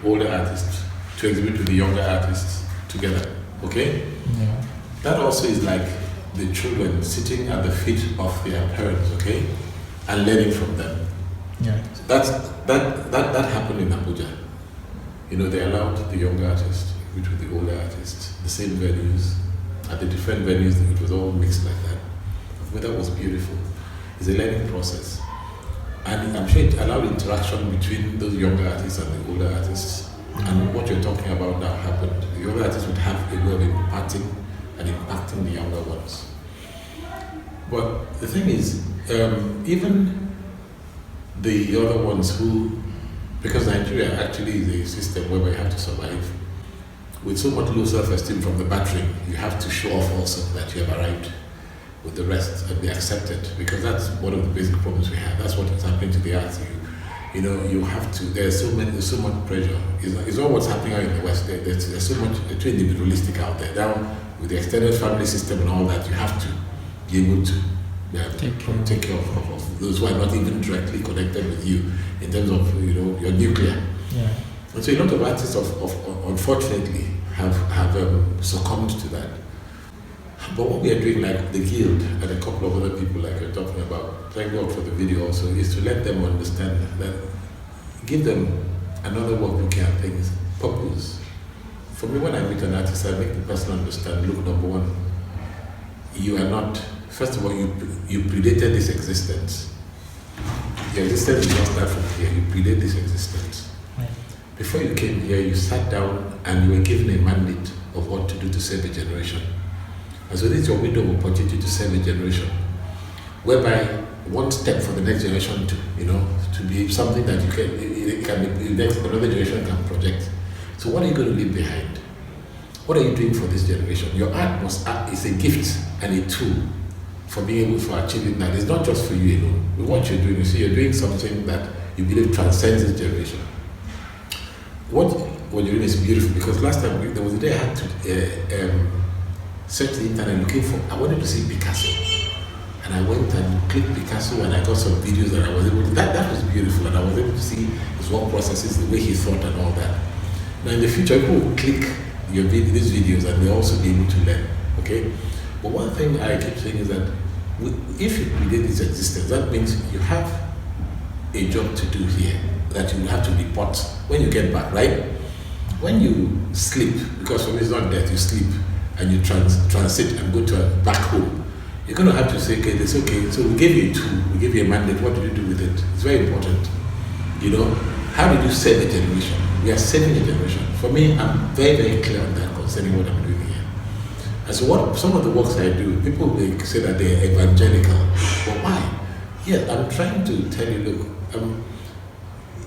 older artists to exhibit with the younger artists together. Okay? Yeah. That also is like the children sitting at the feet of their parents, okay? And learning from them. Yeah. That happened in Abuja. You know, they allowed the younger artists with the older artists, the same venues, at the different venues, it was all mixed like that. But that was beautiful. It's a learning process. And I'm sure it allowed interaction between those younger artists and the older artists. And what you're talking about now happened. The younger artists would have a way of impacting the younger ones. But the thing is, even the other ones who, because Nigeria actually is a system where you have to survive, with so much low self-esteem from the battering, you have to show off also that you have arrived with the rest and be accepted, because that's one of the basic problems we have. That's what is happening to the arts. You know, you have to, there's so much pressure. It's not what's happening out in the West. There's so much too individualistic out there. Now, with the extended family system and all that, you have to be able to take care of those who are not even directly connected with you in terms of, you know, your nuclear. Yeah. And so a lot of artists, unfortunately, have succumbed to that. But what we are doing, like the Guild and a couple of other people, like you're talking about, thank God for the video also, is to let them understand that, give them another way of looking at things, purpose. For me, when I meet an artist, I make the person understand, look, number one, you are not, first of all, you predated this existence. Your existence is not start from here, you predate this existence. Right. Before you came here, you sat down and you were given a mandate of what to do to save a generation. And so this is your window of opportunity to save a generation, whereby one step for the next generation to, you know, to be something that you can, it can be, another generation can project. So what are you going to leave behind? What are you doing for this generation? Your art is a gift and a tool for being able to achieve that. It's not just for you alone. With what you're doing, you see, you're doing something that you believe transcends this generation. What you're doing is beautiful, because last time there was a day I had to search the internet looking for, I wanted to see Picasso. And I went and clicked Picasso and I got some videos that I was able to, that was beautiful, and I was able to see his work processes, the way he thought and all that. Now in the future, people will click these videos and they'll also be able to learn, okay? But one thing I keep saying is that if you predate this existence, that means you have a job to do here that you will have to report when you get back, right? When you sleep, because for me it's not death, you sleep and you transit and go back home, you're going to have to say, okay, it's okay, so we gave you a tool, we gave you a mandate, what do you do with it? It's very important. You know, how did you save a generation? We are saving a generation. For me, I'm very, very clear on that concerning what I'm doing here. And so what some of the works I do, people may say that they're evangelical, but why? Yeah, I'm trying to tell you, look,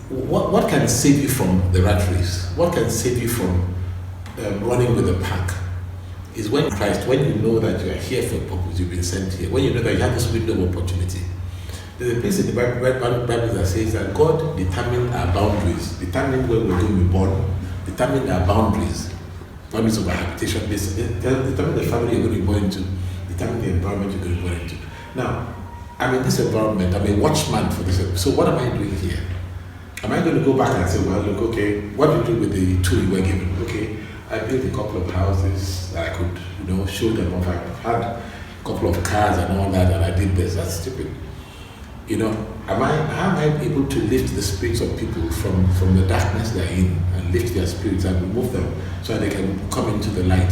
what can save you from the rat race? What can save you from running with the pack? Is when Christ, when you know that you are here for a purpose, you've been sent here, when you know that you have this window of opportunity. There's a place in the Bible that says that God determined our boundaries, determined where we're going to be born, determined our boundaries of our habitation, determine the family you're going to be born into, determine the environment you're going to be born into. Now, I'm in this environment, I'm a watchman for this, so what am I doing here? Am I going to go back and say, well, look, okay, what do you do with the tool you were given? Okay, I built a couple of houses that I could, you know, show them off. I had a couple of cars and all that, and I did this. That's stupid. You know, how am I able to lift the spirits of people from the darkness they're in, and lift their spirits and remove them so that they can come into the light,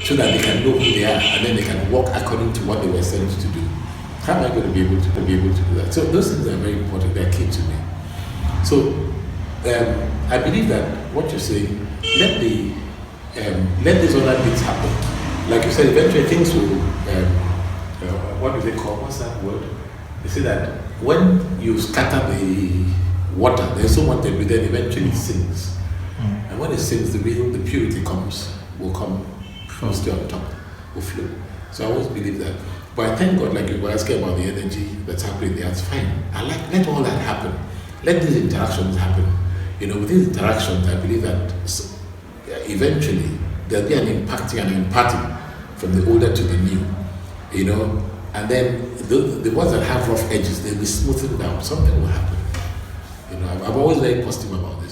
so that they can know who they are, and then they can walk according to what they were sent to do? How am I going to be able to do that? So those things are very important. They're key to me. So I believe that what you're saying, let these other things happen. Like you said, eventually things will, what do they call, what's that word? They say that when you scatter the water, there's so much debris, then eventually it sinks. And when it sinks, the purity will come mostly on top, will flow. So I always believe that. But I thank God, like you were asking about the energy that's happening there, it's fine. Let all that happen. Let these interactions happen. You know, with these interactions, I believe that eventually there'll be an impacting and imparting from the older to the new, you know, and then the ones that have rough edges, they'll be smoothened down. Something will happen. You know, I'm always very positive about this.